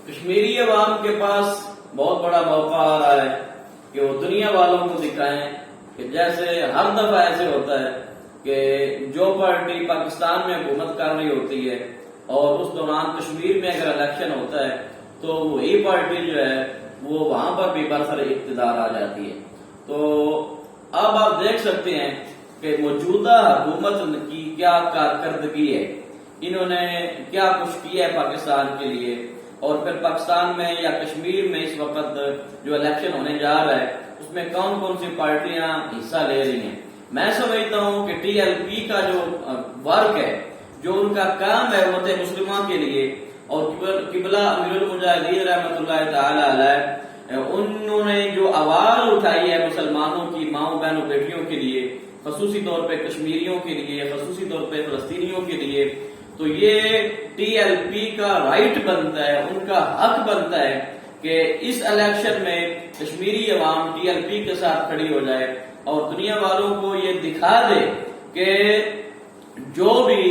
کشمیری عوام کے پاس بہت بڑا موقع آ رہا ہے کہ وہ دنیا والوں کو دکھائیں کہ جیسے ہر دفعہ ایسے ہوتا ہے کہ جو پارٹی پاکستان میں حکومت کر رہی ہوتی ہے اور اس دوران کشمیر میں اگر الیکشن ہوتا ہے تو وہی پارٹی جو ہے وہ وہاں پر بھی برسر اقتدار آ جاتی ہے۔ تو اب آپ دیکھ سکتے ہیں کہ موجودہ حکومت کی کیا کارکردگی ہے، انہوں نے کیا کچھ کیا ہے پاکستان کے لیے، اور پھر پاکستان میں یا کشمیر میں اس وقت جو الیکشن ہونے جا رہا ہے اس میں کون کون سی پارٹیاں حصہ لے رہی ہیں۔ میں سمجھتا ہوں کہ ٹی ایل پی کا جو ورک ہے، جو ان کا کام ہے امت مسلمہ کے لیے، اور قبلہ امیر المجاہدین رحمۃ اللہ تعالی علیہ، انہوں نے جو آواز اٹھائی ہے مسلمانوں کی ماؤں بہنوں بیٹیوں کے لیے، خصوصی طور پہ کشمیریوں کے لیے، خصوصی طور پہ فلسطینیوں کے لیے، تو یہ ٹی ایل پی کا رائٹ بنتا ہے، ان کا حق بنتا ہے کہ اس الیکشن میں کشمیری عوام ٹی ایل پی کے ساتھ کھڑی ہو جائے اور دنیا والوں کو یہ دکھا دے کہ جو بھی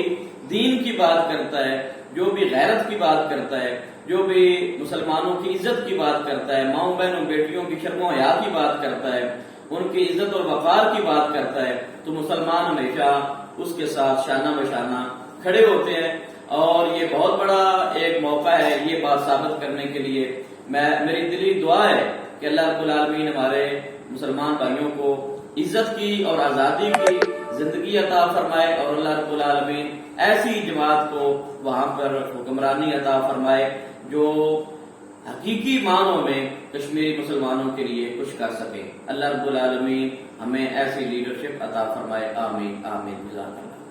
دین کی بات کرتا ہے، جو بھی غیرت کی بات کرتا ہے، جو بھی مسلمانوں کی عزت کی بات کرتا ہے، ماؤں بہنوں بیٹیوں کی شرم و حیا کی بات کرتا ہے، ان کی عزت اور وقار کی بات کرتا ہے، تو مسلمان ہمیشہ اس کے ساتھ شانہ بشانہ کھڑے ہوتے ہیں۔ اور یہ بہت بڑا ایک موقع ہے یہ بات ثابت کرنے کے لیے۔ میری دلی دعا ہے کہ اللہ رب العالمین ہمارے مسلمان بھائیوں کو عزت کی اور آزادی کی زندگی عطا فرمائے، اور اللہ رب العالمین ایسی جماعت کو وہاں پر حکمرانی عطا فرمائے جو حقیقی معنوں میں کشمیری مسلمانوں کے لیے کچھ کر سکے۔ اللہ رب العالمین ہمیں ایسی لیڈرشپ عطا فرمائے، آمین آمین۔ جزاک اللہ۔